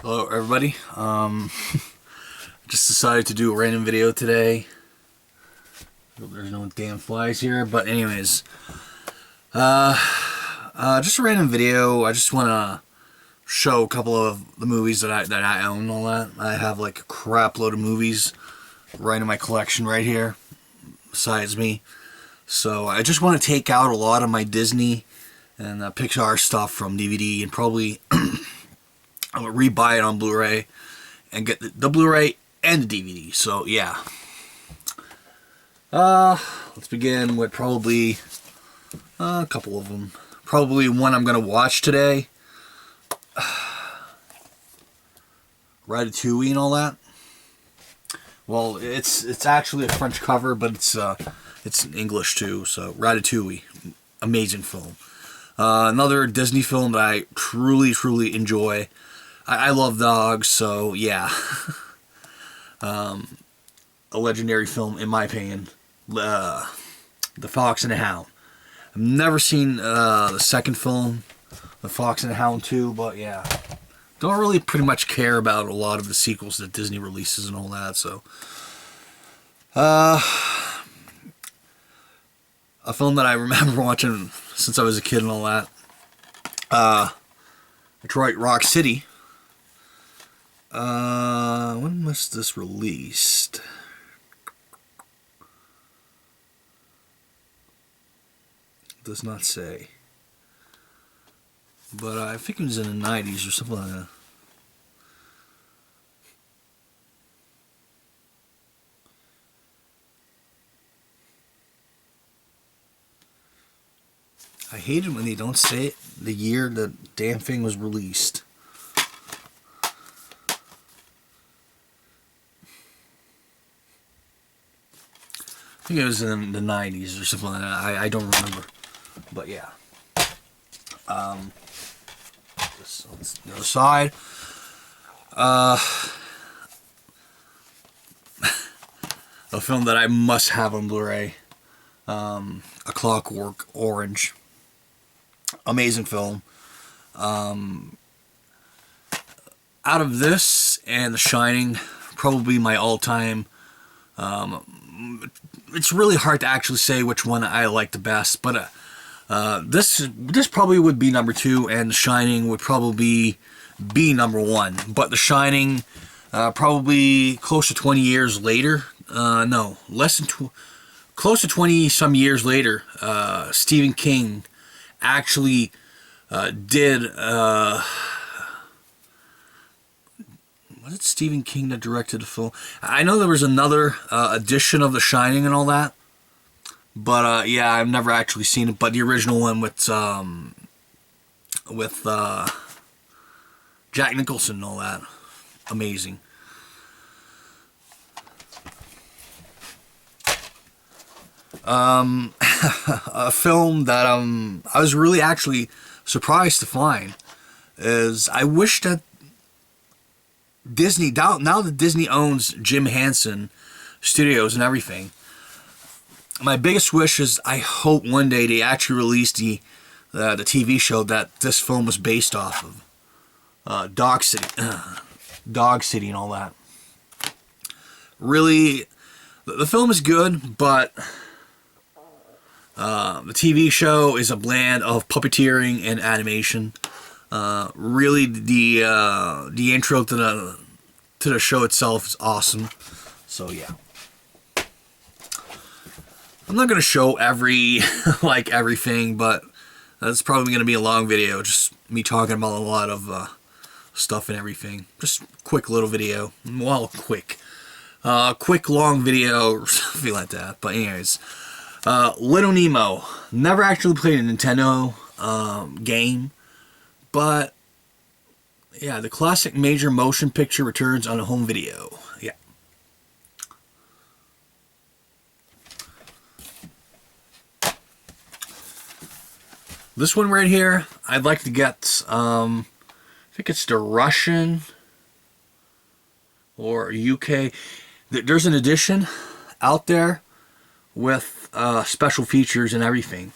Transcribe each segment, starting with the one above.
Hello everybody, just decided to do a random video today. There's no damn flies here, but anyways, just a random video. I just want to show a couple of the movies that I own and all that. I have like a crap load of movies right in my collection right here, besides me. So I just want to take out a lot of my Disney and Pixar stuff from DVD and probably I'm going to rebuy it on Blu-ray and get the Blu-ray and the DVD. So, yeah. Let's begin with probably a couple of them. Probably one I'm going to watch today. Ratatouille and all that. Well, it's actually a French cover, but it's in English too. So, Ratatouille. Amazing film. Another Disney film that I truly enjoy. I love dogs, so yeah. A legendary film, in my opinion. The Fox and the Hound. I've never seen the second film, The Fox and the Hound 2, but yeah. Don't really pretty much care about a lot of the sequels that Disney releases and all that, so. A film that I remember watching since I was a kid and all that. Detroit Rock City. When was this released? It does not say. But I think it was in the 90s or something like that. I hate it when they don't say it, the year the damn thing was released. I think it was in the 90s or something like that. I don't remember. But yeah. This on the other side. A film that I must have on Blu-ray. A Clockwork Orange. Amazing film. Out of this and The Shining, probably my all-time. It's really hard to actually say which one I like the best, but this probably would be number 2, and The Shining would probably be number 1. But The Shining, probably close to 20 years later, no, less than close to 20 some years later, Stephen King actually did. Was it Stephen King that directed the film? I know there was another edition of The Shining and all that. But, yeah, I've never actually seen it. But the original one with Jack Nicholson and all that. Amazing. A film that I was really actually surprised to find is I wish that Disney, now that Disney owns Jim Henson Studios and everything, my biggest wish is I hope one day they actually release the TV show that this film was based off of. Dog City and all that. Really, the film is good, but the TV show is a blend of puppeteering and animation. Really, the intro to the show itself is awesome. So yeah, I'm not gonna show everything, but that's probably gonna be a long video. Just me talking about a lot of stuff and everything. Just quick little video. Well, quick long video or something like that. But anyways, Little Nemo. Never actually played a Nintendo game. But, yeah, the classic major motion picture returns on a home video. Yeah. This one right here, I'd like to get, I think it's the Russian or UK. There's an edition out there with special features and everything.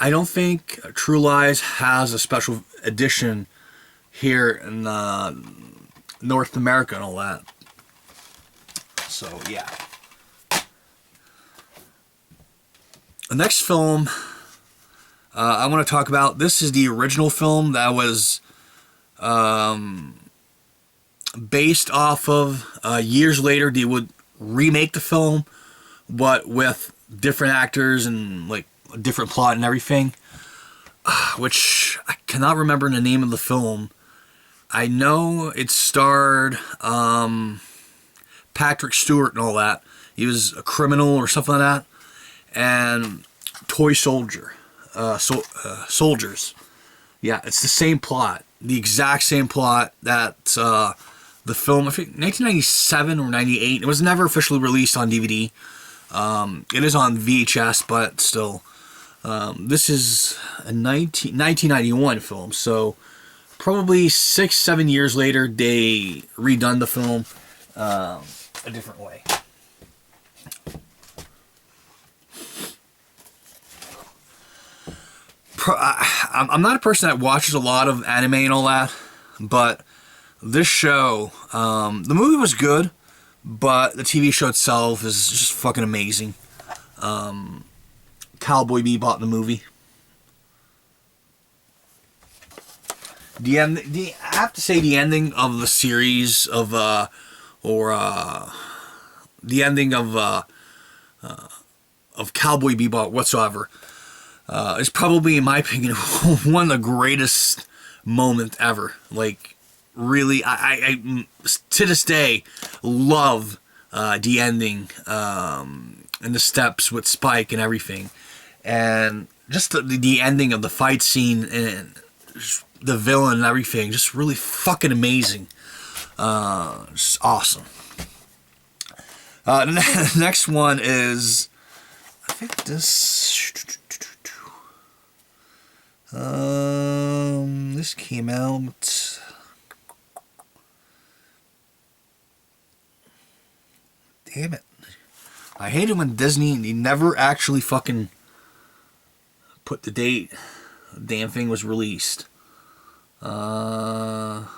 I don't think True Lies has a special edition here in North America and all that. So, yeah. The next film I want to talk about, this is the original film that was based off of, years later they would remake the film, but with different actors and like a different plot and everything, which I cannot remember the name of the film. I know it starred Patrick Stewart and all that. He was a criminal or something like that. And Toy Soldier. Soldiers. Yeah, it's the same plot. The exact same plot that the film, I think 1997 or 98. It was never officially released on DVD. It is on VHS, but still. This is a 1991 film, so probably 6-7 years later, they redone the film a different way. I'm not a person that watches a lot of anime and all that, but this show, the movie was good, but the TV show itself is just fucking amazing. Cowboy Bebop, the movie. I have to say the ending of the series of, the ending of Cowboy Bebop whatsoever, is probably, in my opinion, one of the greatest moments ever. Like, really, I to this day love the ending and the steps with Spike and everything, and just the ending of the fight scene and the villain and everything, just really fucking amazing. Just awesome. The next one is, I think this. This came out. Damn it. I hate it when Disney, they never actually fucking put the date the damn thing was released. But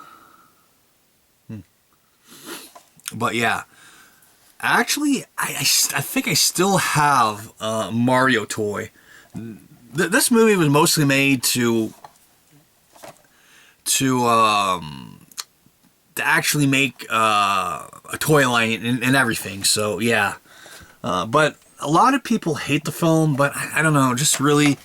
yeah. Actually, I think I still have a Mario toy. This movie was mostly made to actually make a toy line and everything. So yeah, but a lot of people hate the film. But I don't know, just really,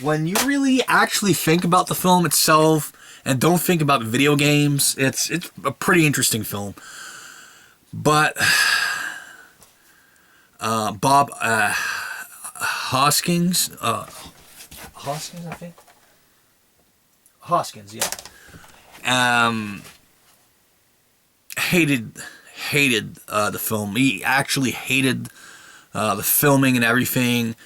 when you really actually think about the film itself and don't think about video games, it's a pretty interesting film. But Bob Hoskins, I think. Hoskins, yeah. Hated the film. He actually hated the filming and everything.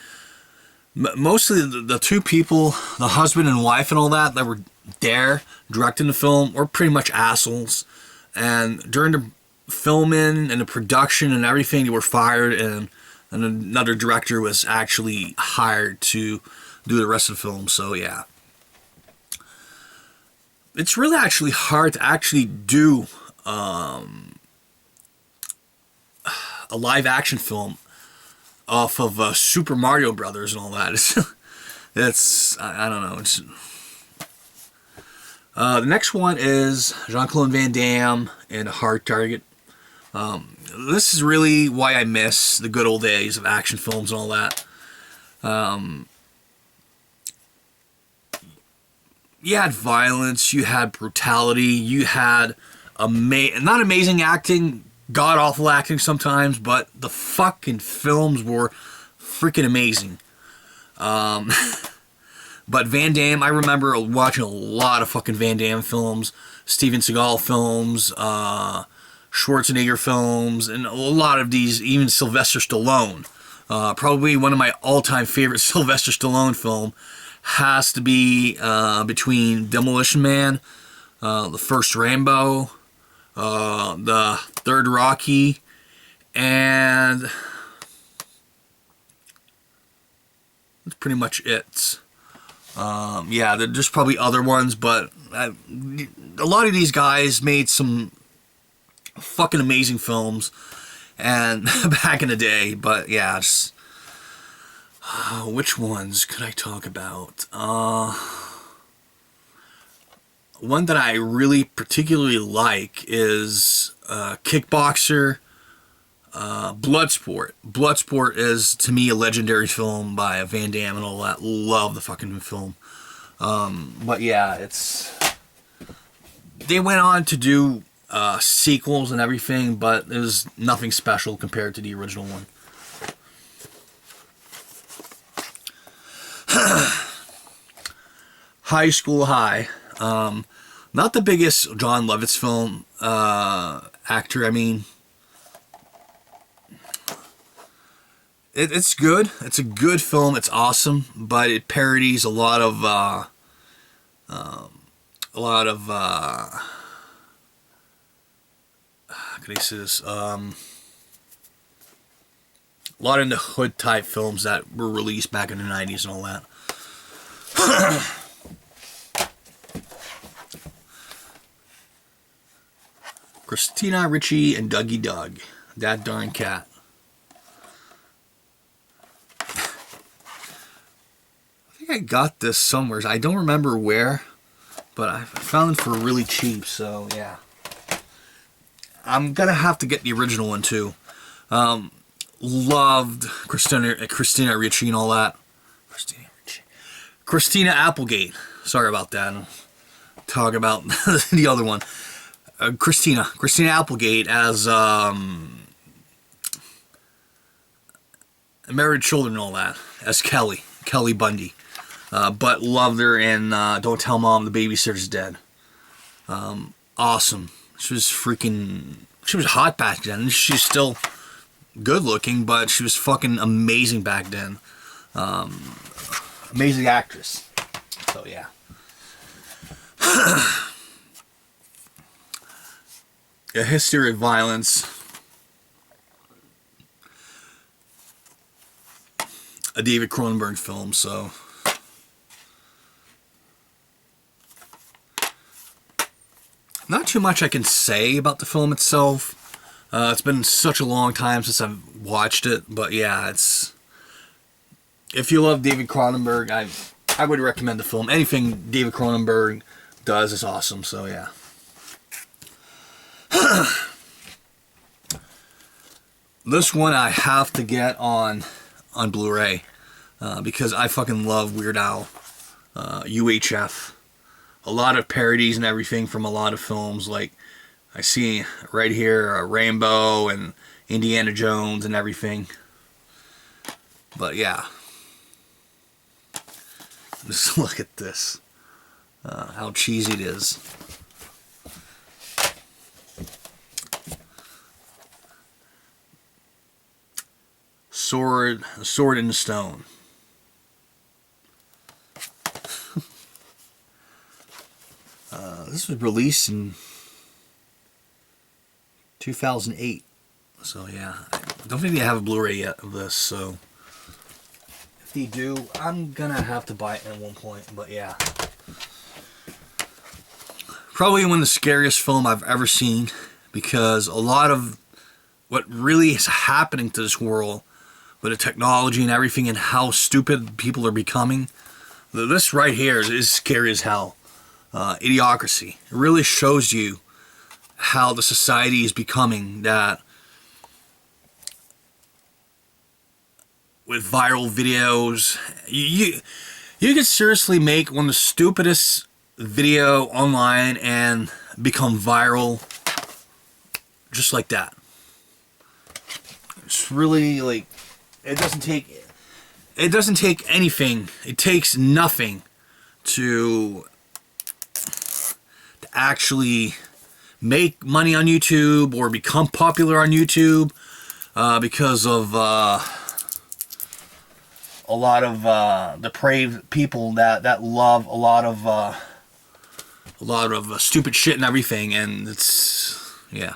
Mostly the two people, the husband and wife and all that were there directing the film, were pretty much assholes. And during the filming and the production and everything, they were fired, and another director was actually hired to do the rest of the film. So yeah, it's really actually hard to actually do a live action film off of Super Mario Brothers and all that. It's I don't know. The next one is Jean-Claude Van Damme and A Hard Target. This is really why I miss the good old days of action films and all that. You had violence, you had brutality, you had not amazing acting, god-awful acting sometimes, but the fucking films were freaking amazing. But Van Damme, I remember watching a lot of fucking Van Damme films, Steven Seagal films, Schwarzenegger films, and a lot of these, even Sylvester Stallone. Probably one of my all-time favorite Sylvester Stallone film has to be between Demolition Man, the first Rambo, the third Rocky, and that's pretty much it. Yeah, there's probably other ones, but a lot of these guys made some fucking amazing films, and back in the day. But yeah, just, which ones could I talk about? One that I really particularly like is Kickboxer, Bloodsport. Bloodsport is, to me, a legendary film by Van Damme and all that. Love the fucking film. But yeah, they went on to do sequels and everything, but it was nothing special compared to the original one. High School High. Not the biggest John Lovitz film actor. I mean, it's good. It's a good film. It's awesome, but it parodies a lot of how can I say this? A lot of the hood type films that were released back in the 90s and all that. Christina Ricci and Dougie Doug. That darn cat. I think I got this somewhere. I don't remember where, but I found it for really cheap, so yeah. I'm gonna have to get the original one too. Loved Christina Ricci and all that. Christina Applegate. Sorry about that. Talk about the other one. Christina Applegate as Married Children and all that, as Kelly Bundy. But loved her in Don't Tell Mom the Babysitter's Dead. Awesome. She was hot back then. She's still good looking, but she was fucking amazing back then. Amazing actress. So yeah. A History of Violence. A David Cronenberg film, so not too much I can say about the film itself. It's been such a long time since I've watched it, but yeah, if you love David Cronenberg, I would recommend the film. Anything David Cronenberg does is awesome, so yeah. This one I have to get on Blu-ray because I fucking love Weird Al, UHF. A lot of parodies and everything from a lot of films, like I see right here, Rainbow and Indiana Jones and everything. But yeah, just look at this, how cheesy it is. Sword in Stone. This was released in 2008. So yeah, I don't think they have a Blu-ray yet of this. So if they do, I'm gonna have to buy it at one point. But yeah, probably one of the scariest film I've ever seen, because a lot of what really is happening to this world with the technology and everything and how stupid people are becoming. This right here is scary as hell. Idiocracy. It really shows you how the society is becoming, that with viral videos, you could seriously make one of the stupidest video online and become viral just like that. It's really like, it doesn't take anything. It takes nothing to actually make money on YouTube or become popular on YouTube because of a lot of depraved people that love a lot of stupid shit and everything, and it's, yeah.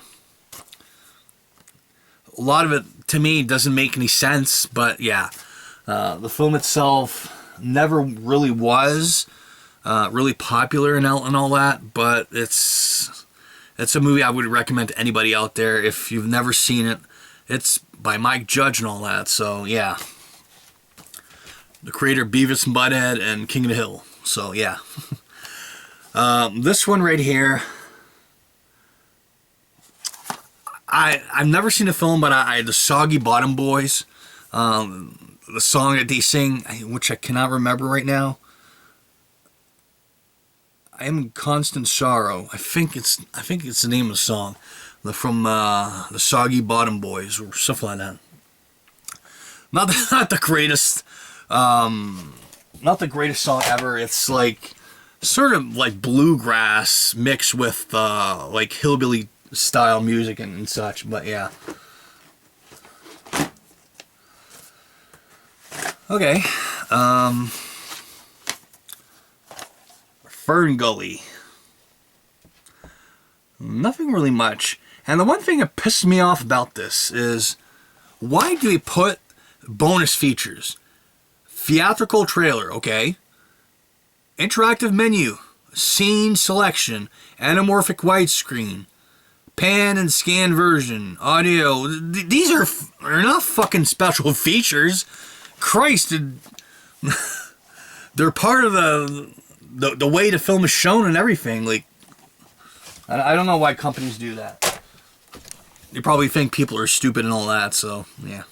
A lot of it, to me, doesn't make any sense, but yeah. The film itself never really was really popular and all that, but it's a movie I would recommend to anybody out there if you've never seen it. It's by Mike Judge and all that, so yeah. The creator of Beavis and Butthead and King of the Hill, so yeah. This one right here, I've never seen the film, but the Soggy Bottom Boys, the song that they sing, which I cannot remember right now. I am in constant sorrow. I think it's the name of the song, from the Soggy Bottom Boys or something like that. Not the greatest, not the greatest song ever. It's like sort of like bluegrass mixed with like hillbilly style music and such. But yeah. Okay. Fern Gully. Nothing really much. And the one thing that pisses me off about this is, why do they put bonus features? Theatrical trailer, okay. Interactive menu, scene selection, anamorphic widescreen, pan and scan version, audio. These are not fucking special features. Christ, they're part of the way the film is shown and everything. Like, I don't know why companies do that. They probably think people are stupid and all that, so yeah.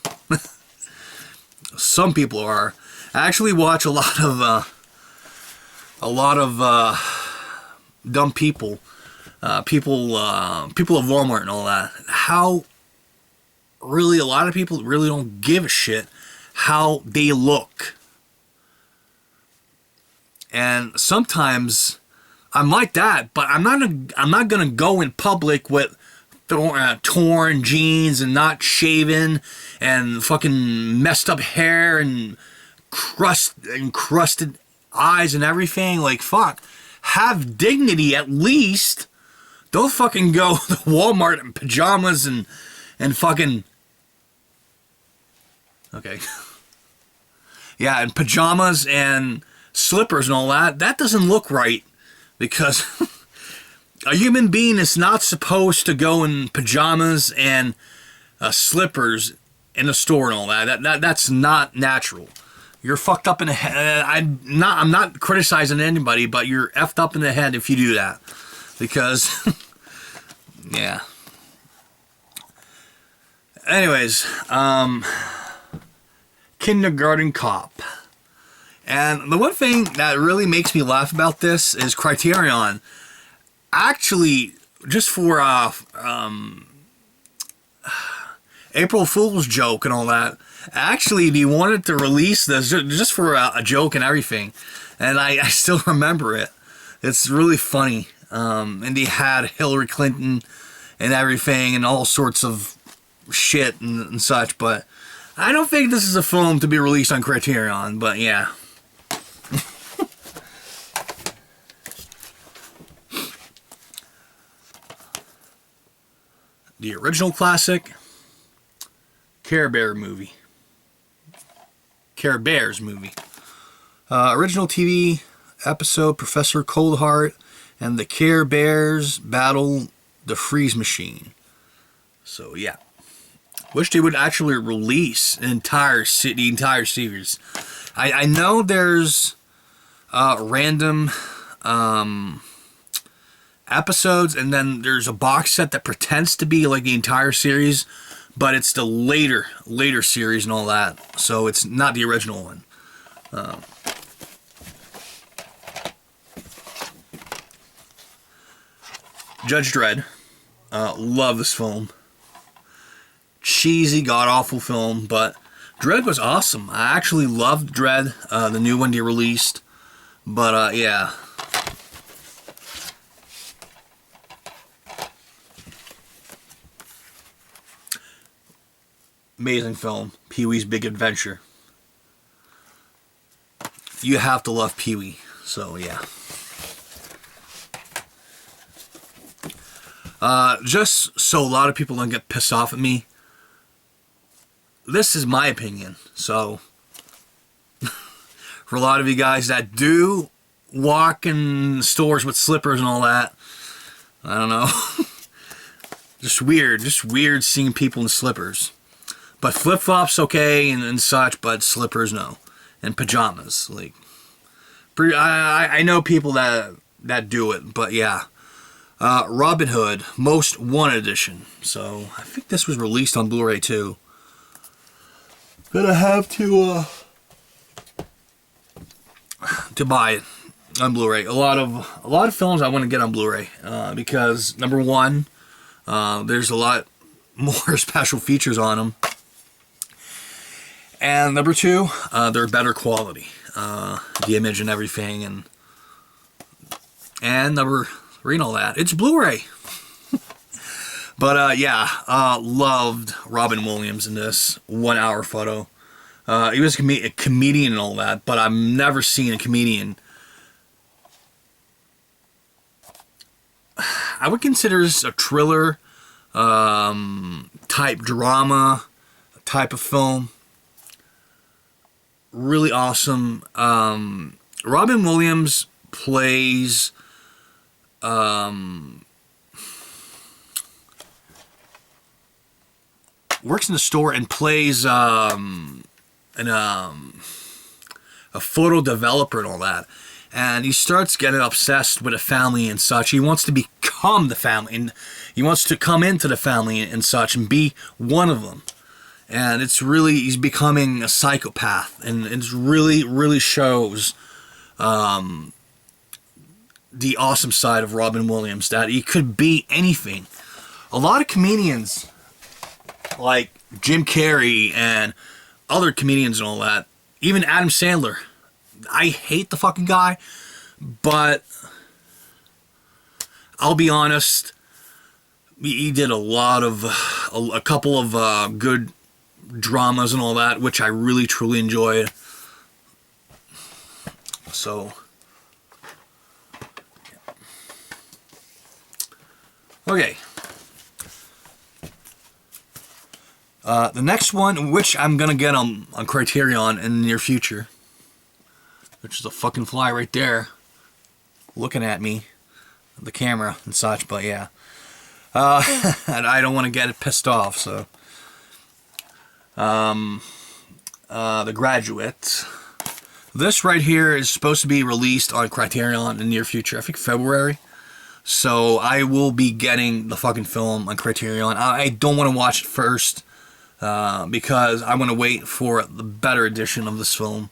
Some people are. I actually watch a lot of dumb people, people of Walmart and all that. How really a lot of people really don't give a shit how they look. And sometimes I'm like that, but I'm not gonna go in public with torn jeans and not shaven and fucking messed up hair and crusted eyes and everything. Like, fuck, have dignity at least. Don't fucking go to Walmart in pajamas and fucking, okay. Yeah, and pajamas and slippers and all that. That doesn't look right, because a human being is not supposed to go in pajamas and slippers in a store and all that. That's not natural. You're fucked up in the head. I'm not criticizing anybody, but you're effed up in the head if you do that, because yeah. Anyways, Kindergarten Cop. And the one thing that really makes me laugh about this is Criterion actually, just for April Fool's joke and all that, actually they wanted to release this just for a joke and everything. And I still remember it. It's really funny. And they had Hillary Clinton and everything and all sorts of shit and such, but I don't think this is a film to be released on Criterion, but yeah. The original classic, Care Bears movie. Original TV episode, Professor Coldheart and the Care Bears battle the Freeze Machine. So yeah. Wish they would actually release the entire series. I know there's random episodes, and then there's a box set that pretends to be like the entire series, but it's the later series and all that, so it's not the original one. Judge Dredd. Love this film. Cheesy, god-awful film, but Dredd was awesome. I actually loved Dredd, the new one they released, but yeah. Amazing film, Pee-wee's Big Adventure. You have to love Pee-wee, so yeah. Just so a lot of people don't get pissed off at me, this is my opinion, so for a lot of you guys that do walk in stores with slippers and all that. I don't know. Just weird seeing people in slippers. But flip-flops okay and such, but slippers no. And pajamas, like. I know people that do it, but yeah. Robin Hood Most Wanted Edition. So I think this was released on Blu-ray too. Gonna have to buy it on Blu-ray. A lot of films I want to get on Blu-ray because number one, there's a lot more special features on them, and number two, they're better quality, the image and everything, and number three and all that. It's Blu-ray. But yeah, loved Robin Williams in this 1 hour photo. He was a comedian and all that, but I've never seen a comedian. I would consider this a thriller type drama type of film. Really awesome. Robin Williams plays works in the store and plays a photo developer and all that. And he starts getting obsessed with a family and such. He wants to become the family, and he wants to come into the family and such and be one of them. And it's really, he's becoming a psychopath, and it really shows the awesome side of Robin Williams, that he could be anything. A lot of comedians, like Jim Carrey and other comedians and all that, even Adam Sandler, I hate the fucking guy, but I'll be honest, he did a couple of good dramas and all that, which I really truly enjoyed. So okay. The next one, which I'm gonna get on Criterion in the near future, which is a fucking fly right there, looking at me, the camera and such. But yeah, and I don't want to get it pissed off. So, The Graduate. This right here is supposed to be released on Criterion in the near future. I think February. So I will be getting the fucking film on Criterion. I don't want to watch it first. Because I want to wait for the better edition of this film.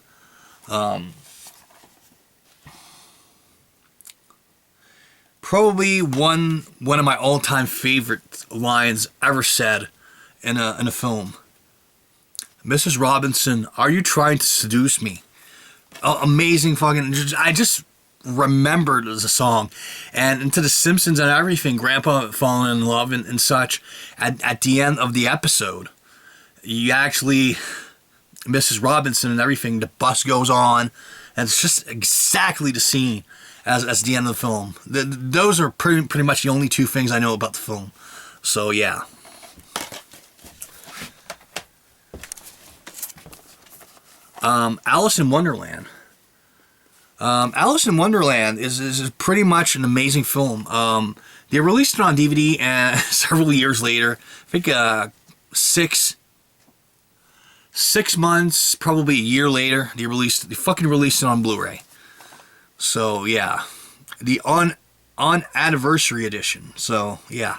Probably one of my all-time favorite lines ever said in a film. Mrs. Robinson, are you trying to seduce me? Amazing fucking. I just remembered as a song, and into The Simpsons and everything. Grandpa falling in love and such. At the end of the episode, you actually, Mrs. Robinson and everything, the bus goes on, and it's just exactly the scene as the end of the film. Those are pretty much the only two things I know about the film. So yeah. Alice in Wonderland. Alice in Wonderland is pretty much an amazing film. They released it on DVD and several years later. I think 6 months, probably a year later, they fucking released it on Blu-ray. So yeah, the on anniversary edition. So yeah.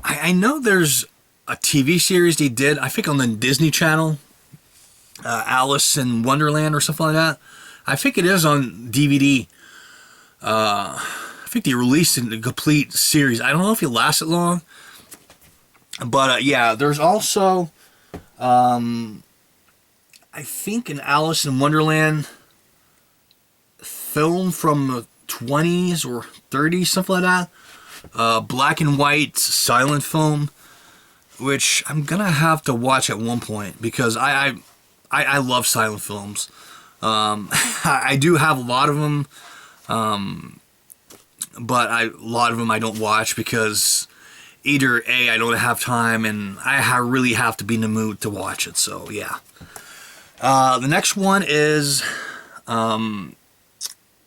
I know there's a TV series they did, I think on the Disney Channel, Alice in Wonderland or something like that. I think it is on DVD. I think they released it in a complete series. I don't know if it lasted long. But yeah, there's also, I think an Alice in Wonderland film from the 20s or 30s, something like that. Black and white silent film, which I'm gonna have to watch at one point because I love silent films. I do have a lot of them, but a lot of them I don't watch because either A, I don't have time, and really have to be in the mood to watch it. So yeah. The next one is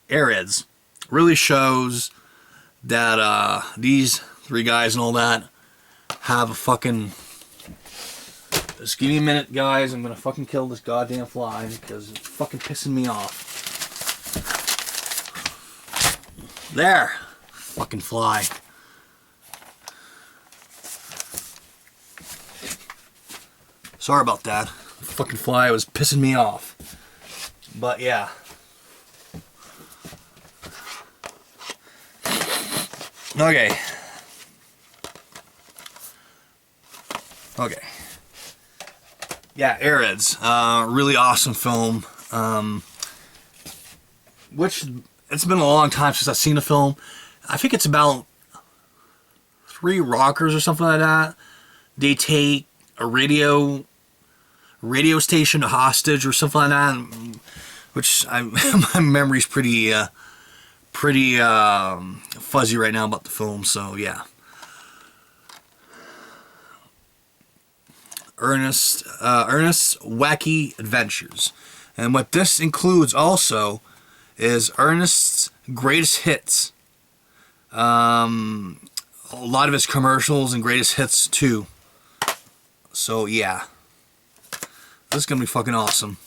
Airheads. Really shows that these three guys and all that have a fucking... Just give me a minute, guys. I'm gonna fucking kill this goddamn fly because it's fucking pissing me off. There! Fucking fly. Sorry about that. The fucking fly was pissing me off. But yeah. Okay. Okay. Yeah, Airheads. Really awesome film. Which, it's been a long time since I've seen the film. I think it's about 3 rockers or something like that. They take a radio station hostage or something like that. Which, my memory's pretty fuzzy right now about the film, so yeah. Ernest's Wacky Adventures. And what this includes also is Ernest's greatest hits. A lot of his commercials and greatest hits too. So yeah. This is gonna be fucking awesome.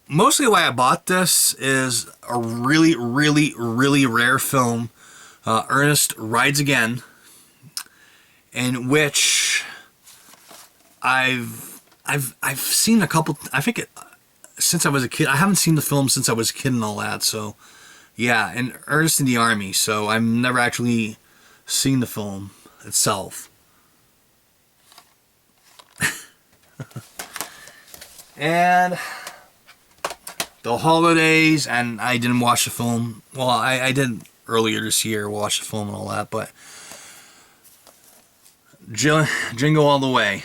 Mostly why I bought this is a really, really, really rare film, Ernest Rides Again, in which I've seen a couple. I think since I was a kid. I haven't seen the film since I was a kid and all that. So yeah, and Ernest in the Army. So I've never actually seen the film itself. And the holidays, and I didn't watch the film. Well, I did earlier this year watch the film and all that, but Jingle All the Way.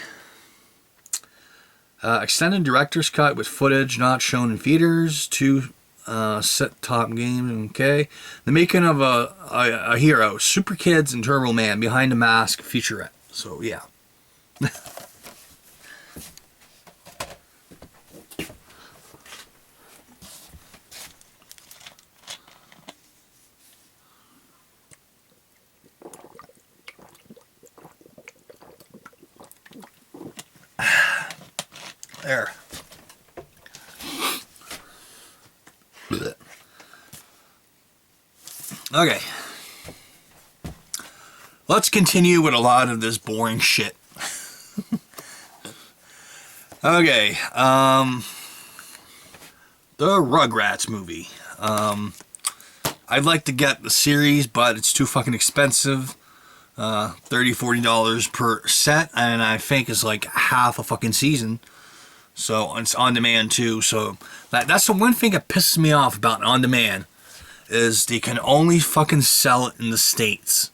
Extended director's cut with footage not shown in theaters. 2 set-top games. Okay. The making of a hero. Super Kids and Turbo Man. Behind the Mask featurette. So, yeah. There. Okay. Let's continue with a lot of this boring shit. Okay. The Rugrats movie. I'd like to get the series, but it's too fucking expensive. $30, $40 per set, and I think it's like half a fucking season. So it's on demand too. So that's the one thing that pisses me off about on demand is they can only fucking sell it in the States.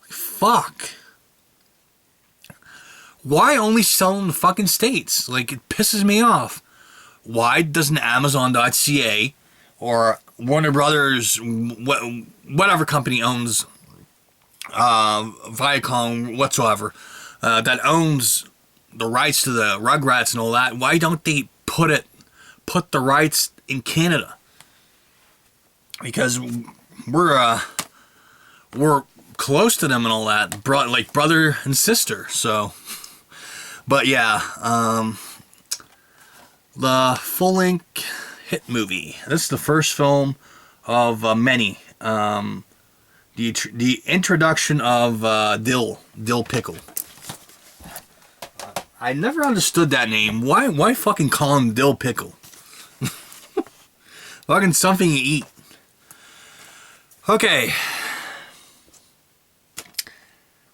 Like, fuck. Why only sell in the fucking States? Like, it pisses me off. Why doesn't Amazon.ca or Warner Brothers, whatever company owns Viacom whatsoever, that owns the rights to the Rugrats and all that, why don't they put the rights in Canada? Because we're close to them and all that, like brother and sister. So, but yeah, the full-length hit movie. This is the first film of many. The introduction of Dill Pickle. I never understood that name. Why fucking call him Dill Pickle? Fucking something you eat. Okay.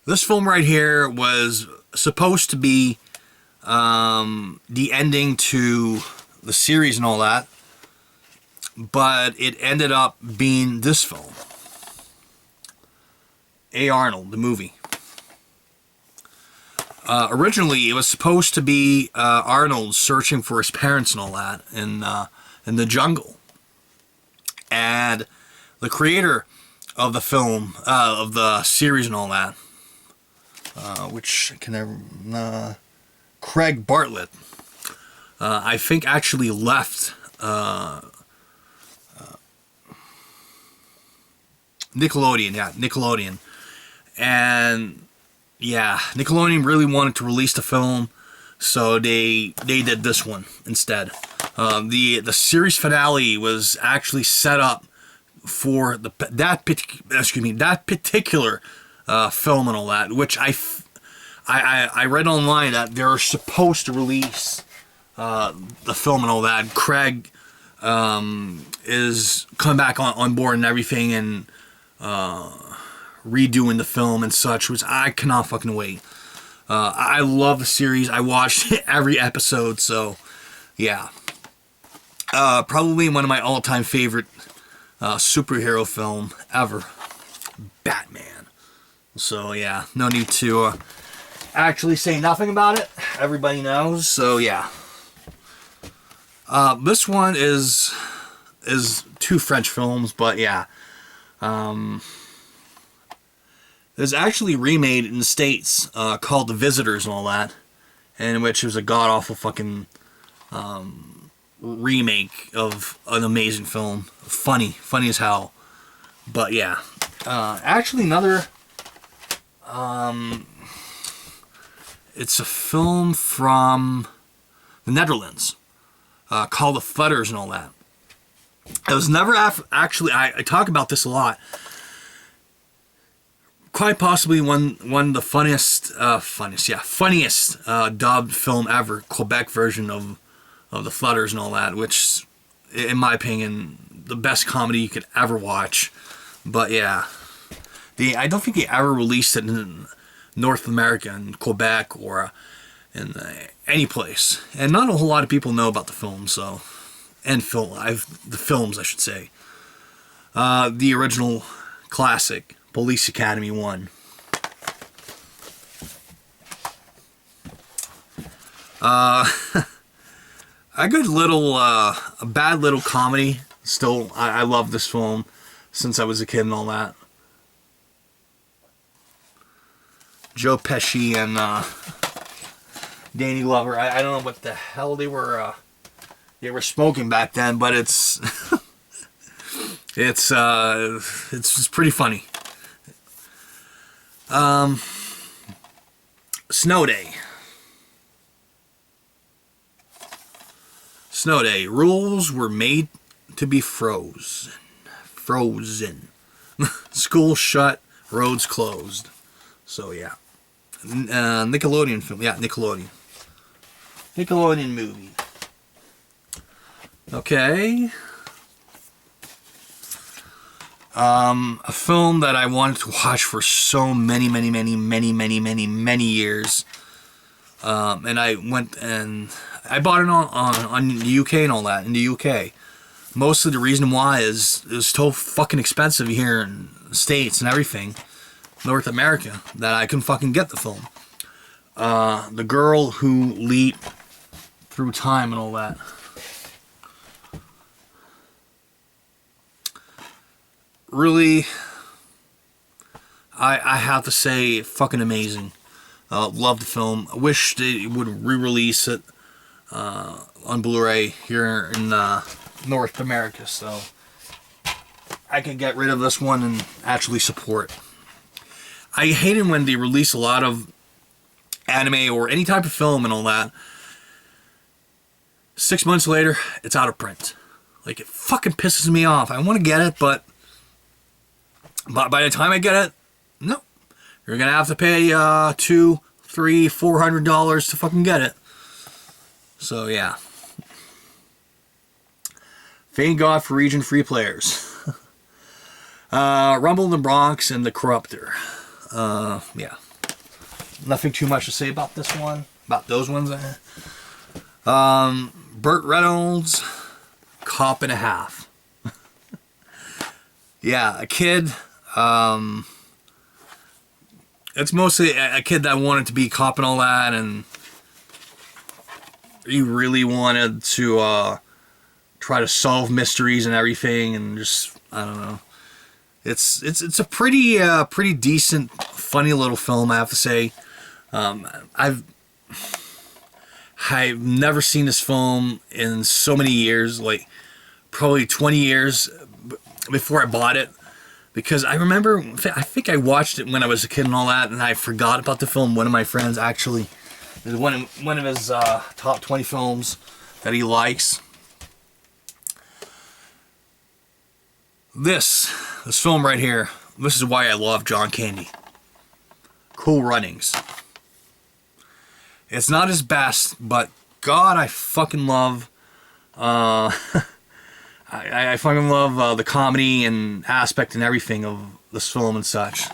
This film right here was supposed to be the ending to the series and all that, but it ended up being this film. A. Arnold, the movie. Originally, it was supposed to be Arnold searching for his parents and all that in the jungle. And the creator of the film, of the series and all that, which can never, Craig Bartlett, I think actually left Nickelodeon, yeah, Nickelodeon. And yeah, Nickelodeon really wanted to release the film, so they did this one instead. The series finale was actually set up for that particular film and all that, which I read online that they're supposed to release the film and all that. Craig is coming back on board and everything, and redoing the film and such, which I cannot fucking wait. I love the series. I watched every episode, so yeah. Probably one of my all-time favorite superhero film ever, Batman. So yeah, no need to actually say nothing about it. Everybody knows. So yeah. This one is two French films, but yeah. There's actually remade in the States called The Visitors and all that, in which it was a god-awful fucking remake of an amazing film. Funny as hell. But yeah. Actually another... it's a film from the Netherlands called The Flutters and all that. It was never actually... I talk about this a lot. Quite possibly one of the funniest dubbed film ever, Quebec version of The Flutters and all that, which, in my opinion, the best comedy you could ever watch. But yeah, I don't think they ever released it in North America, in Quebec, or in any place. And not a whole lot of people know about the film, so, the films, I should say. The original classic, Police Academy 1. A good little, a bad little comedy. Still, I love this film since I was a kid and all that. Joe Pesci and Danny Glover. I don't know what the hell they were smoking back then, but it's it's pretty funny. Snow Day. Snow Day. Rules were made to be frozen. School shut, roads closed. So yeah. Nickelodeon film. Yeah, Nickelodeon. Nickelodeon movie. Okay. A film that I wanted to watch for so many years. And I went and I bought it on the UK and all that, in the UK. Most of the reason why is it was so fucking expensive here in the States and everything, North America, that I couldn't fucking get the film. The Girl Who Leaped Through Time and all that. Really, I have to say, fucking amazing. Love the film. I wish they would re-release it on Blu-ray here in North America, so I can get rid of this one and actually support. I hate it when they release a lot of anime or any type of film and all that. 6 months later, it's out of print. Like, it fucking pisses me off. I want to get it, but by the time I get it, no. You're going to have to pay $200, $300, $400 to fucking get it. So, yeah. Thank God for region-free players. Rumble in the Bronx and The Corruptor. Yeah. Nothing too much to say about this one. About those ones. Burt Reynolds, Cop and a Half. Yeah, a kid. It's mostly a kid that wanted to be a cop and all that, and he really wanted to try to solve mysteries and everything, and just, I don't know. It's a pretty decent, funny little film, I have to say. I've never seen this film in so many years, like probably 20 years before I bought it, because I remember, I think I watched it when I was a kid and all that, and I forgot about the film. One of my friends actually, one of his top 20 films that he likes. This film right here, this is why I love John Candy. Cool Runnings. It's not his best, but God, I fucking love, I fucking love the comedy and aspect and everything of this film and such.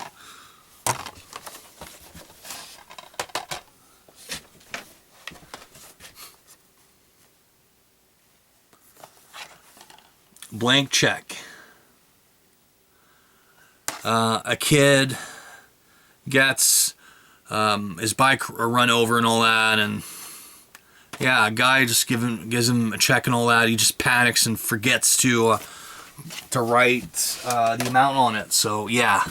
Blank Check. A kid gets his bike run over and all that, and yeah, a guy just gives him a check and all that. He just panics and forgets to write the amount on it. So yeah,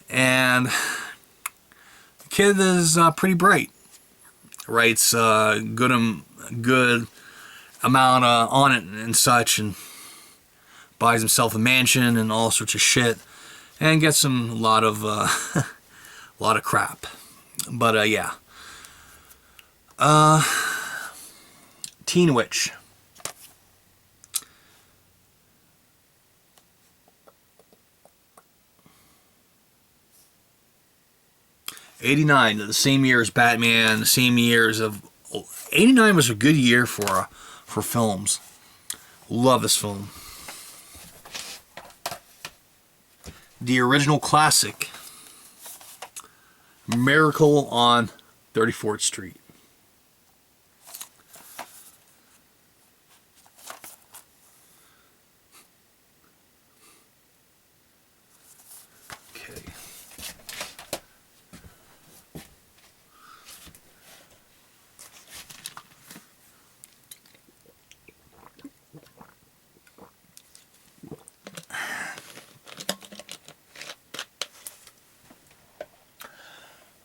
and the kid is pretty bright. Writes good amount on it and such, and buys himself a mansion and all sorts of shit, and gets him a lot of crap. But yeah. Teen Witch. '89, the same year as Batman, the same years of... '89 was a good year for films. Love this film. The original classic, Miracle on 34th Street. Okay.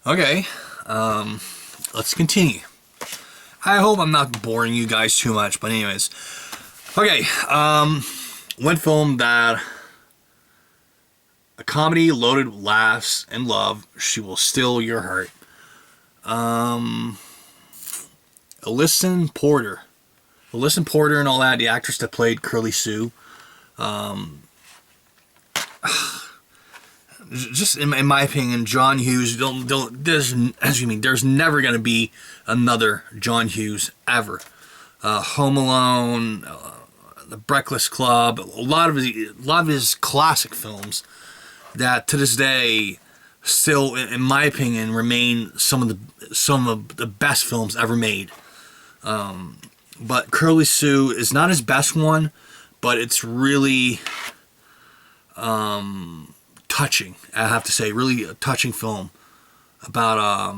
Okay, let's continue. I hope I'm not boring you guys too much, but anyways. Okay, one film that... a comedy loaded with laughs and love. She will steal your heart. Alyson Porter. Alyson Porter and all that, the actress that played Curly Sue. Just in my opinion, John Hughes, there's never going to be another John Hughes ever. Home Alone, The Breakfast Club, a lot of his classic films that to this day still, in my opinion, remain some of the best films ever made. But Curly Sue is not his best one, but it's really touching, I have to say. Really a touching film about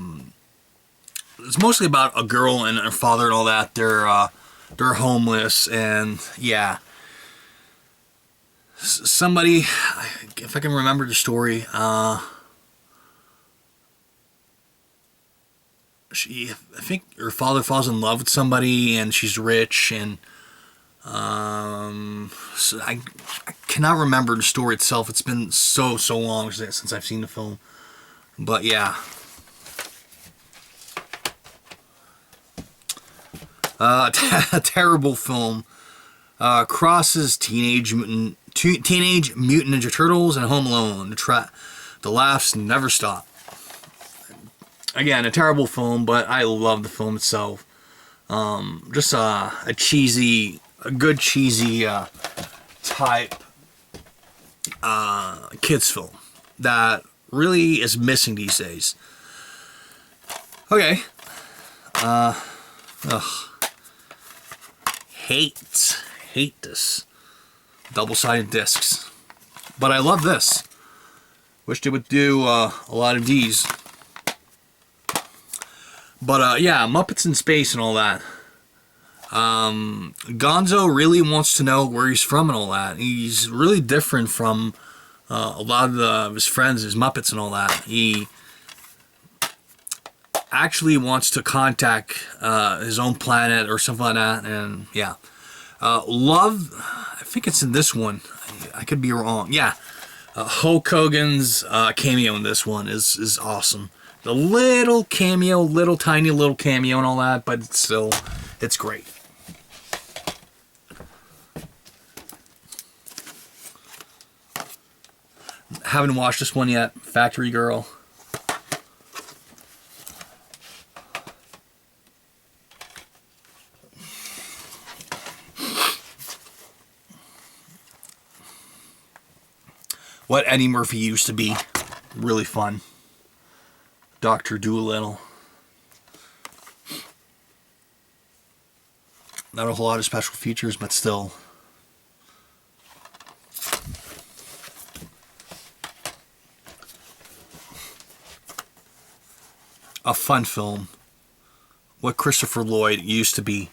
it's mostly about a girl and her father and all that. They're homeless, and yeah, somebody, if I can remember the story, I think her father falls in love with somebody, and she's rich, and so I cannot remember the story itself. It's been so long since I've seen the film, but yeah. A terrible film. Crosses Teenage Mutant Ninja Turtles and Home Alone. The laughs never stop. Again, a terrible film, but I love the film itself. Just a good cheesy type kids film that really is missing these days. Okay. Hate this. Double-sided discs. But I love this. Wish they would do a lot of these. But yeah, Muppets in Space and all that. Gonzo really wants to know where he's from and all that. He's really different from a lot of his friends, his Muppets and all that. He actually wants to contact his own planet or something like that, and yeah. Love, I think it's in this one. I could be wrong. Yeah, Hulk Hogan's cameo in this one is awesome. The little cameo, tiny little cameo and all that, but still, it's great. Haven't watched this one yet. Factory Girl. What Eddie Murphy used to be. Really fun. Dr. Dolittle. Not a whole lot of special features, but still. A fun film. What Christopher Lloyd used to be.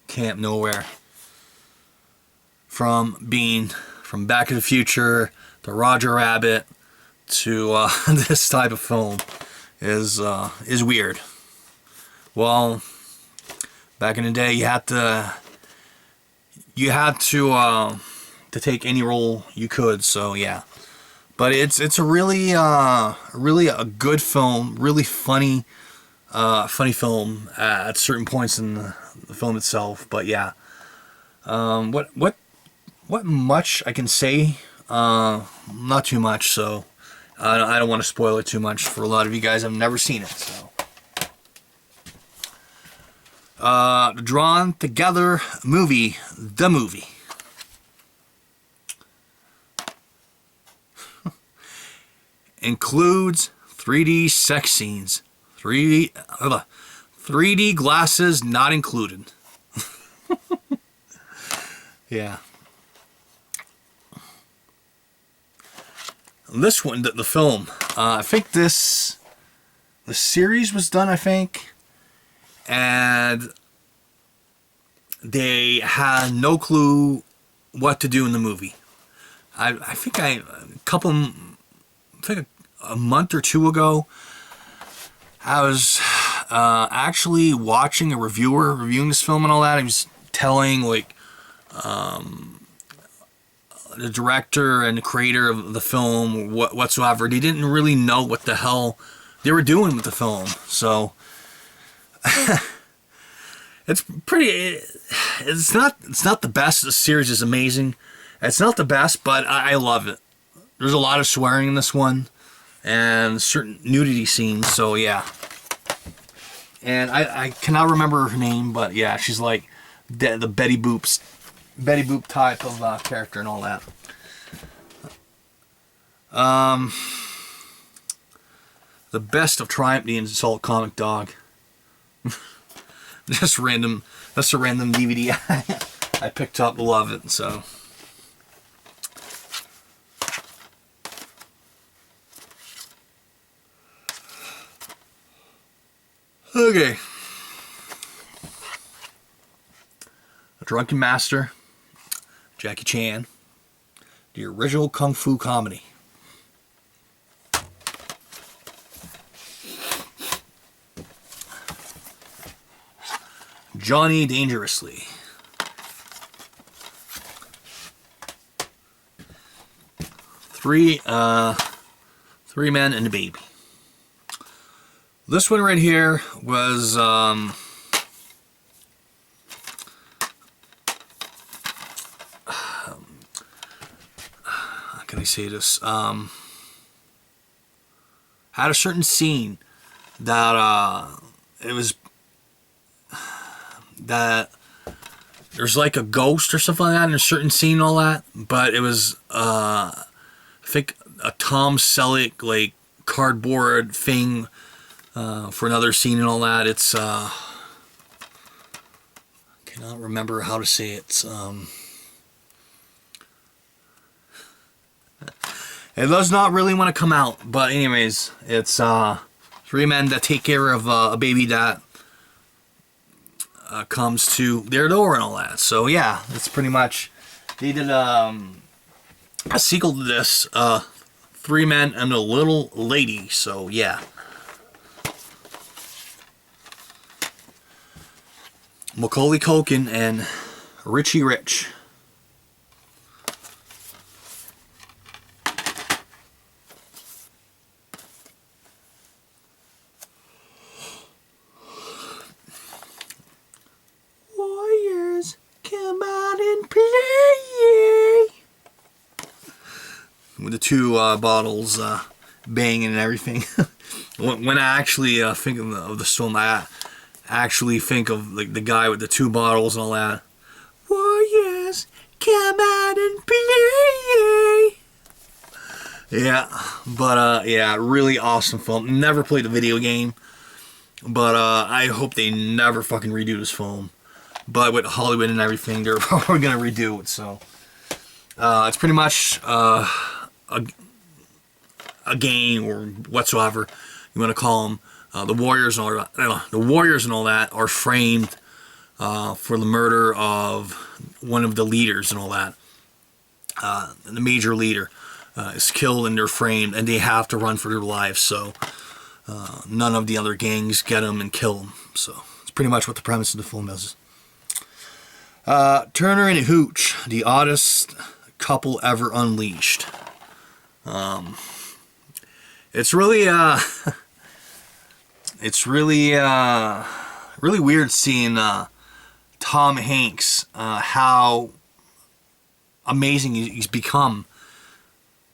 Camp Nowhere. From Back to the Future to Roger Rabbit to this type of film is weird. Well, back in the day, you had to take any role you could. So yeah. But it's a really a good film, really funny film at certain points in the film itself. But yeah, what much I can say, not too much. So I don't want to spoil it too much for a lot of you guys. I've never seen it. So the Drawn Together movie, the movie. Includes 3D sex scenes. 3D glasses not included. Yeah. This one, the film, I think the series was done, I think. And they had no clue what to do in the movie. I think a month or two ago, I was actually watching a reviewer reviewing this film and all that. He was telling the director and the creator of the film whatsoever. They didn't really know what the hell they were doing with the film. So it's pretty. It's not the best. The series is amazing. It's not the best, but I love it. There's a lot of swearing in this one. And certain nudity scenes, so yeah. And I cannot remember her name, but yeah, she's like the Betty Boop type of character and all that. The Best of Triumph the Insult Comic Dog. That's a random DVD I picked up. Love it, so. Okay. A Drunken Master, Jackie Chan, the original Kung Fu comedy. Johnny Dangerously. Three Men and a Baby. This one right here was how can I say this? Had a certain scene that it was that there's like a ghost or something like that in a certain scene and all that, but it was I think a Tom Selleck like cardboard thing. For another scene and all that. It's cannot remember how to say it. It does not really want to come out, but anyways, it's three men that take care of a baby that comes to their door and all that. So yeah, that's pretty much. They did a sequel to this, Three Men and a Little Lady. So yeah. Macaulay Culkin and Richie Rich. Warriors, come out and play! With the two bottles banging and everything. When I actually think of the film, I actually think of like the guy with the two bottles and all that. Warriors, come out and play! Yeah, but yeah, really awesome film. Never played the video game, but I hope they never fucking redo this film. But with Hollywood and everything, they're probably gonna redo it. So it's pretty much a game or whatsoever you want to call them. The Warriors and all that, the Warriors and all that are framed for the murder of one of the leaders and all that. The major leader is killed and they're framed, and they have to run for their lives. So none of the other gangs get them and kill them. So it's pretty much what the premise of the film is. Turner and Hooch, the oddest couple ever unleashed. It's really really weird seeing Tom Hanks, how amazing he's become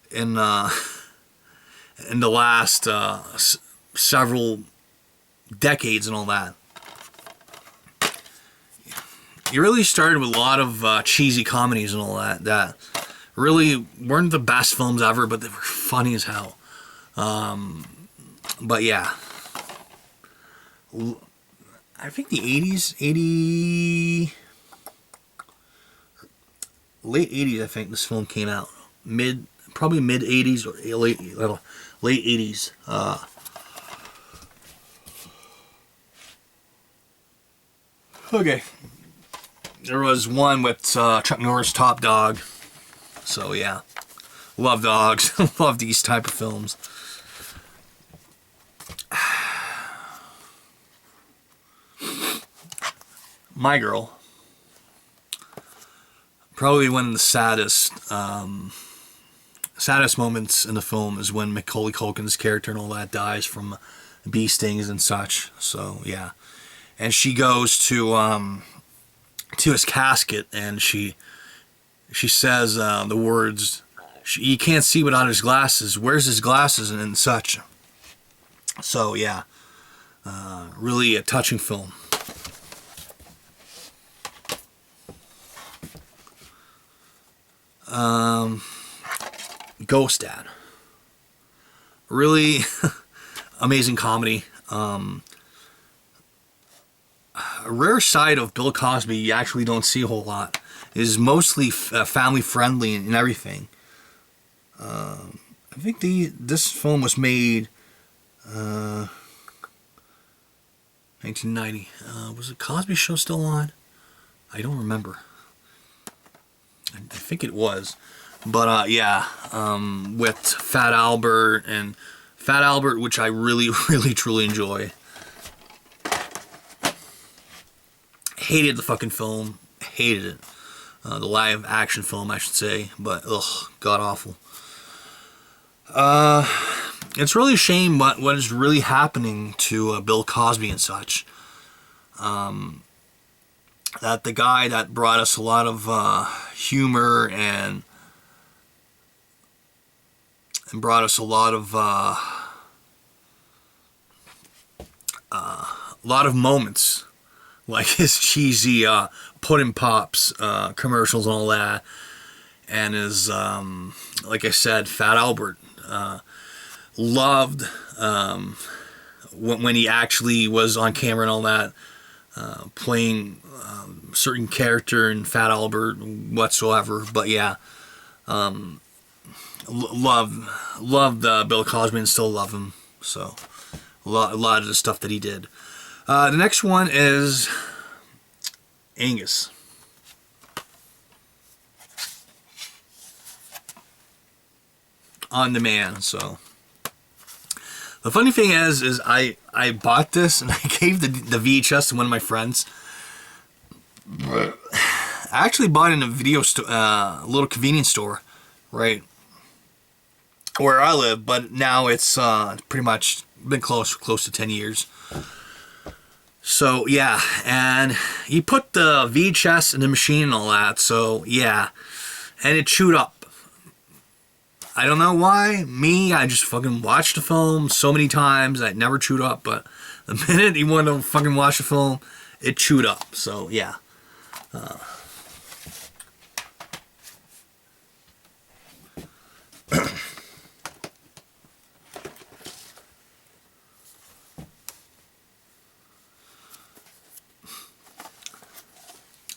in the last several decades and all that. He really started with a lot of cheesy comedies and all that really weren't the best films ever, but they were funny as hell. But yeah, I think the 80s, late 80s, I think this film came out. Probably mid 80s or late 80s. Okay. There was one with Chuck Norris, Top Dog. So yeah, love dogs. Love these type of films. My Girl. Probably one of the saddest moments in the film is when Macaulay Culkin's character and all that dies from bee stings and such. So yeah, and she goes to his casket and she says the words, "You can't see without his glasses. Where's his glasses?" and such. So yeah, really a touching film. Ghost Dad. Really amazing comedy. A rare side of Bill Cosby you actually don't see a whole lot. Is mostly family friendly and everything. I think this film was made 1990. Was the Cosby Show still on? I don't remember. I think it was. But yeah, with Fat Albert, which I really, really, truly enjoy. Hated the fucking film. Hated it. The live action film, I should say. But, ugh, god awful. It's really a shame what is really happening to Bill Cosby and such. That the guy that brought us a lot of humor and brought us a lot of moments, like his cheesy Puddin' Pops commercials and all that, and his like I said, Fat Albert. Loved when he actually was on camera and all that, playing certain character in Fat Albert whatsoever. But yeah, loved Bill Cosby and still love him. So a lot of the stuff that he did. The next one is Angus. on demand. So the funny thing is I bought this and I gave the VHS to one of my friends. I actually bought it in a video store, little convenience store, right where I live, but now it's pretty much been close to 10 years. So yeah, and he put the VHS in the machine and all that, so yeah, and it chewed up. I don't know why. I just fucking watched the film so many times, I never chewed up, but the minute he wanted to fucking watch the film, it chewed up, so yeah.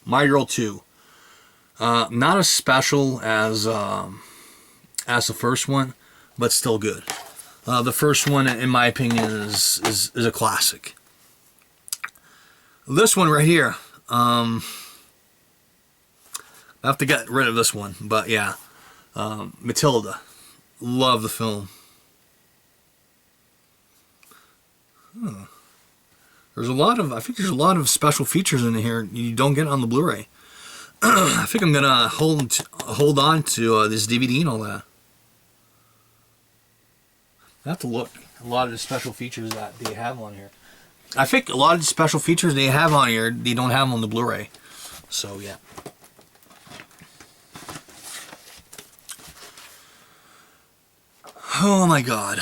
My Girl 2. Not as special as the first one, but still good. The first one, in my opinion, is a classic. This one right here, I have to get rid of this one, but yeah, Matilda. Love the film. There's a lot of, I think there's a lot of special features in here you don't get on the Blu-ray. I think I'm gonna hold on to this DVD and all that. I have to look a lot of the special features that they have on here. I think a lot of the special features they have on here, they don't have on the Blu-ray. So yeah. Oh my God.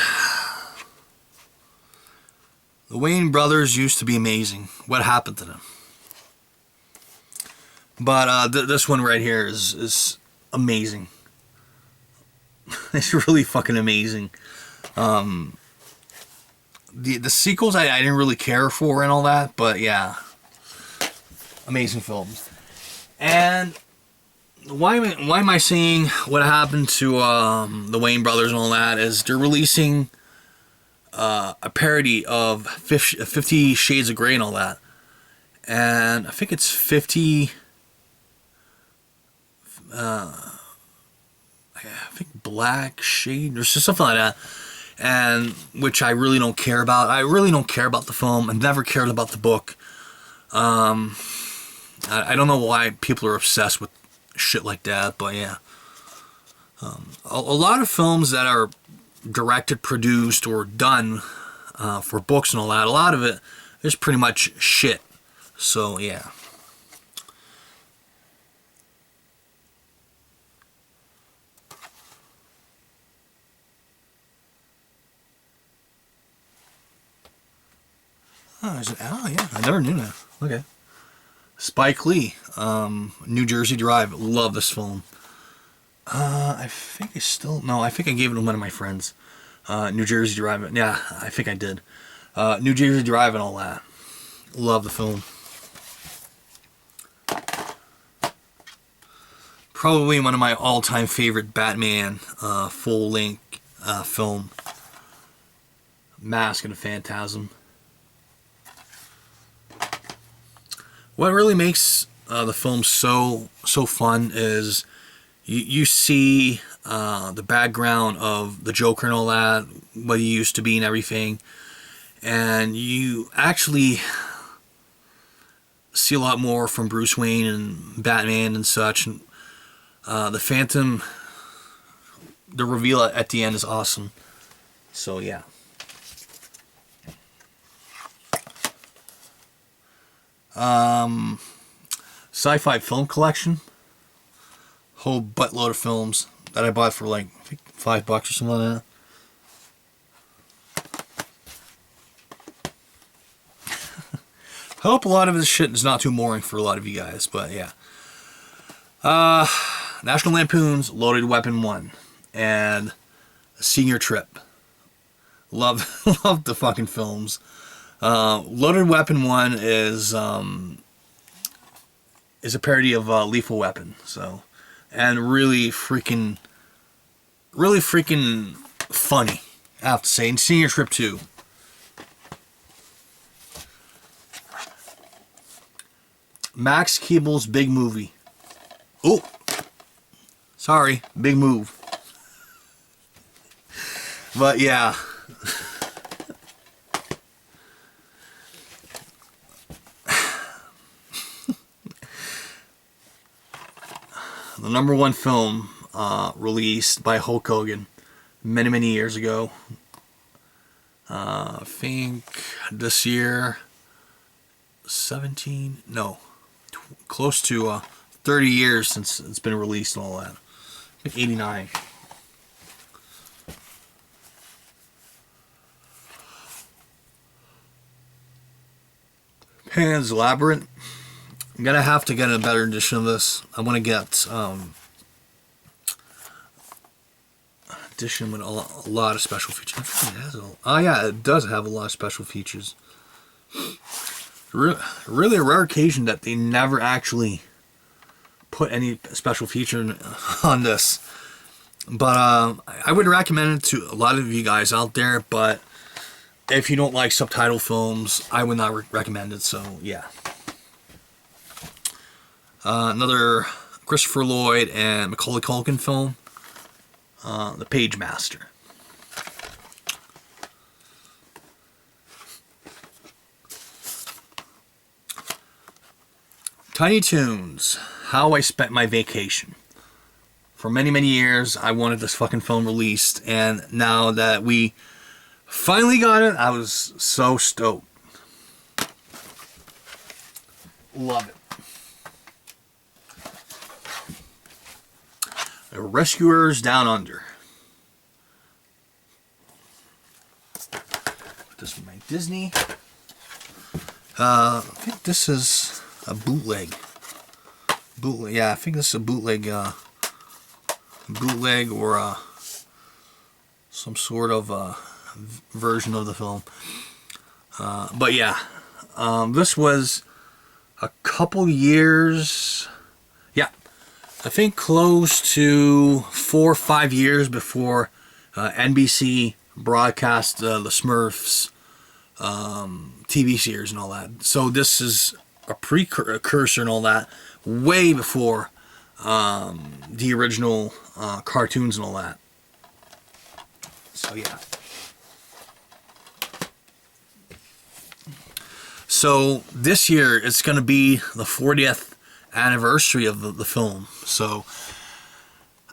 The Wayans brothers used to be amazing. What happened to them? But this one right here is amazing. It's really fucking amazing. The sequels I didn't really care for and all that, but yeah, amazing films. And why am I saying what happened to the Wayans brothers and all that is they're releasing a parody of 50 Shades of Grey and all that, and I think it's 50. I think Black Shade or something like that, and which I really don't care about. I really don't care about the film. I've never cared about the book. I don't know why people are obsessed with shit like that, but yeah. A lot of films that are directed, produced, or done for books and all that, a lot of it is pretty much shit. So yeah. Oh, yeah, I never knew that. Okay. Spike Lee, New Jersey Drive. Love this film. I think I think I gave it to one of my friends. New Jersey Drive. Yeah, I think I did. New Jersey Drive and all that. Love the film. Probably one of my all-time favorite Batman full-length film. Mask of the Phantasm. What really makes the film so fun is you see the background of the Joker and all that, what he used to be and everything, and you actually see a lot more from Bruce Wayne and Batman and such. And the Phantom, the reveal at the end is awesome. So yeah. Sci-fi film collection. Whole buttload of films that I bought for like I think $5 or something like that. I hope a lot of this shit is not too boring for a lot of you guys, but yeah. National Lampoon's Loaded Weapon 1 and Senior Trip. Love the fucking films. Loaded Weapon 1 is a parody of Lethal Weapon, so, and really freaking funny, I have to say. And Senior Trip 2. Max Keeble's Big Movie. Oh, sorry, big move. But yeah. The number one film released by Hulk Hogan many years ago. I think this year, 17, no, close to 30 years since it's been released and all that. 89. Pan's Labyrinth. I'm gonna have to get a better edition of this. I want to get edition with a lot of special features. Oh yeah, it does have a lot of special features. Really a rare occasion that they never actually put any special feature on this. But I would recommend it to a lot of you guys out there. But if you don't like subtitle films, I would not recommend it. So yeah. Another Christopher Lloyd and Macaulay Culkin film, The Page Master. Tiny Toons, How I Spent My Vacation. For many years, I wanted this fucking film released, and now that we finally got it, I was so stoked. Love it. Rescuers Down Under. Put this in my Disney. I think this is a bootleg. Yeah, I think this is a bootleg. Bootleg or some sort of version of the film. But yeah, this was a couple years. I think close to 4 or 5 years before NBC broadcast the Smurfs TV series and all that. So this is a precursor and all that, way before the original cartoons and all that. So yeah. So this year it's going to be the 40th anniversary of the film, so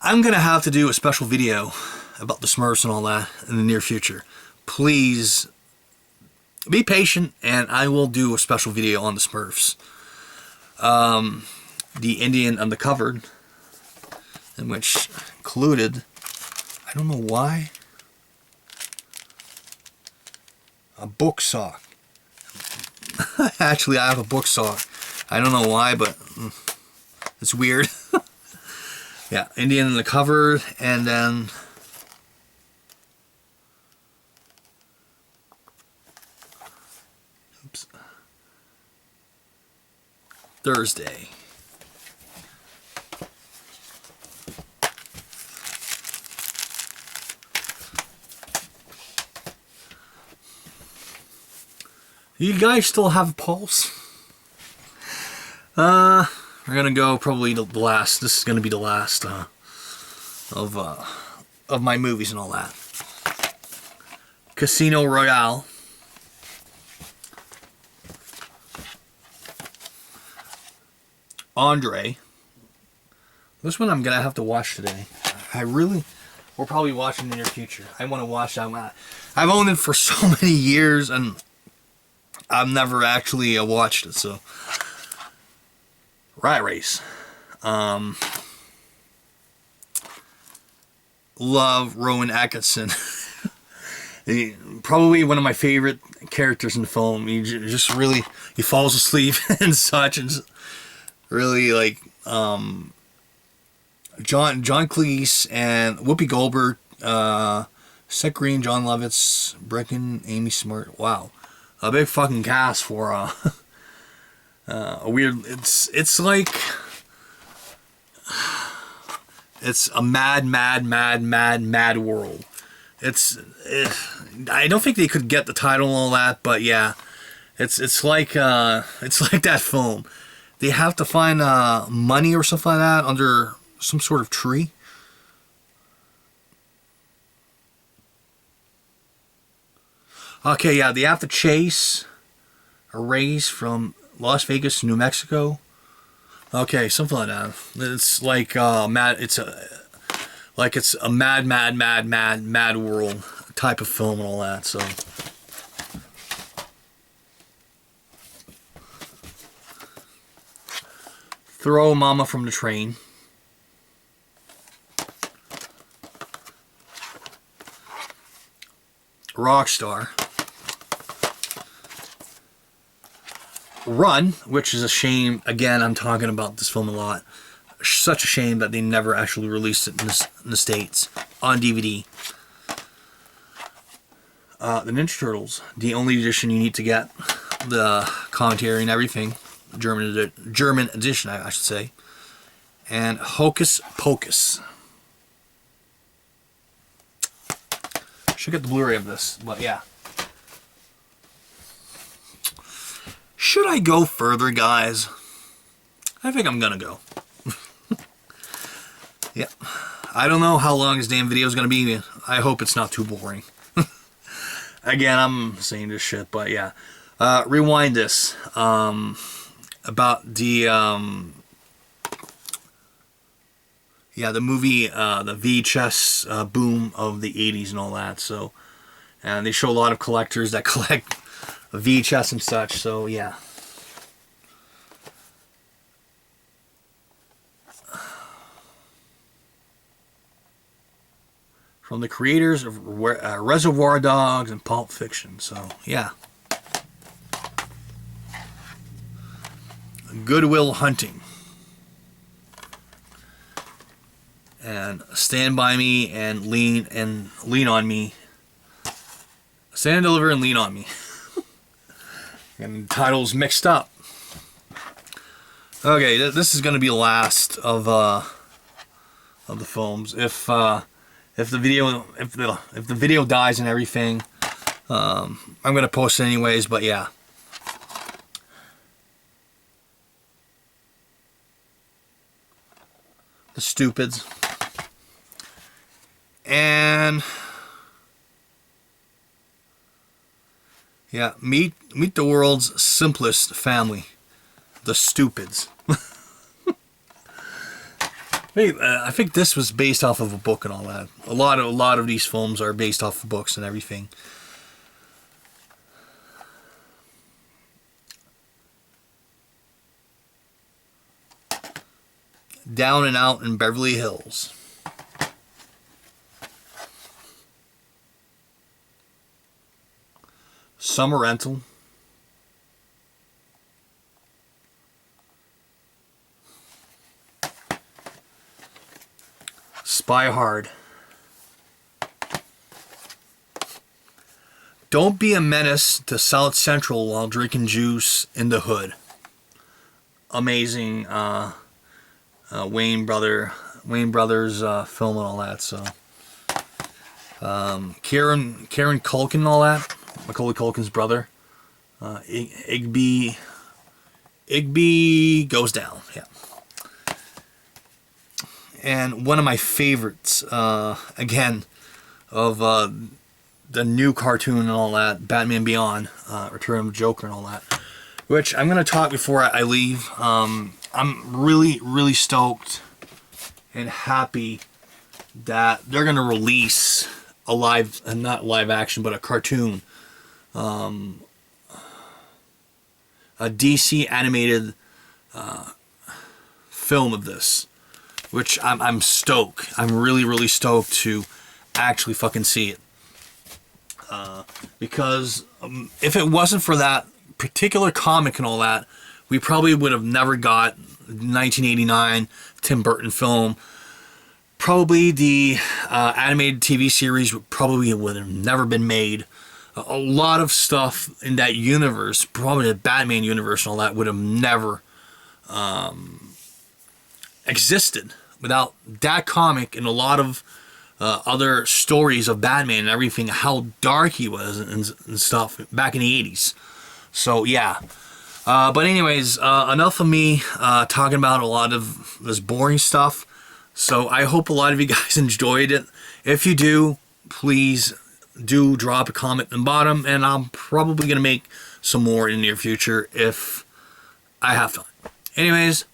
I'm gonna have to do a special video about the Smurfs and all that in the near future. Please be patient, and I will do a special video on the Smurfs. The Indian Uncovered, in which included, I don't know why, a book sock. Actually, I have a book sock. I don't know why, but it's weird. Yeah, Indian Uncovered, and then Thursday. You guys still have a pulse? We're gonna go probably the last. This is gonna be the last of my movies and all that. Casino Royale. Andre. This one I'm gonna have to watch today. We're probably watching in the near future. I want to watch that. I've owned it for so many years, and I've never actually watched it. So. Rat Race. Love Rowan Atkinson. Probably one of my favorite characters in the film. He falls asleep and such, and really like John Cleese and Whoopi Goldberg, Seth Green, John Lovitz, Brecken, Amy Smart. Wow, a big fucking cast for a weird. It's like it's a mad world. I don't think they could get the title and all that, but yeah, it's like that film. They have to find money or something like that under some sort of tree. Okay, yeah, they have to chase a race from Las Vegas to New Mexico. Okay, something like that. It's like mad. It's a mad world type of film and all that. So. Throw Mama from the Train. Rockstar. Run, which is a shame. Again, I'm talking about this film a lot. Such a shame that they never actually released it in the States on DVD. The Ninja Turtles, the only edition you need to get. The commentary and everything. German edition, I should say. And Hocus Pocus. Should get the Blu-ray of this, but yeah. Should I go further, guys? I think I'm gonna go. Yeah. I don't know how long this damn video is gonna be. I hope it's not too boring. Again, I'm saying this shit, but yeah. Rewind this. About the the movie, the VHS boom of the 80s and all that. So, and they show a lot of collectors that collect VHS and such. So yeah. From the creators of Reservoir Dogs and Pulp Fiction. So yeah. Good Will Hunting. And Stand By Me and Lean on Me. Stand and Deliver and Lean on Me. And titles mixed up. Okay, this is going to be the last of the films. If the video dies and everything, I'm going to post it anyways. But yeah. The Stupids. And yeah, meet the world's simplest family, the Stupids. I think this was based off of a book and all that. A lot of these films are based off of books and everything. Down and Out in Beverly Hills. Summer Rental. Spy Hard. Don't be a menace to South Central while drinking juice in the hood. Amazing Wayne Brothers film and all that. So Kieran Culkin and all that. Macaulay Culkin's brother. Igby Goes Down. Yeah. And one of my favorites, again, of the new cartoon and all that, Batman Beyond, Return of the Joker and all that, which I'm going to talk before I leave. I'm really, really stoked and happy that they're going to release a not live action, but a cartoon, a DC animated film of this, which I'm stoked. I'm really, really stoked to actually fucking see it. Because if it wasn't for that particular comic and all that, we probably would have never got 1989 Tim Burton film. Probably the animated TV series probably would have never been made. A lot of stuff in that universe, probably the Batman universe and all that, would have never existed without that comic and a lot of other stories of Batman and everything, how dark he was and stuff back in the 80s. So yeah. But anyways, enough of me talking about a lot of this boring stuff. So I hope a lot of you guys enjoyed it. If you do, please do drop a comment in the bottom, and I'm probably going to make some more in the near future if I have time. Anyways,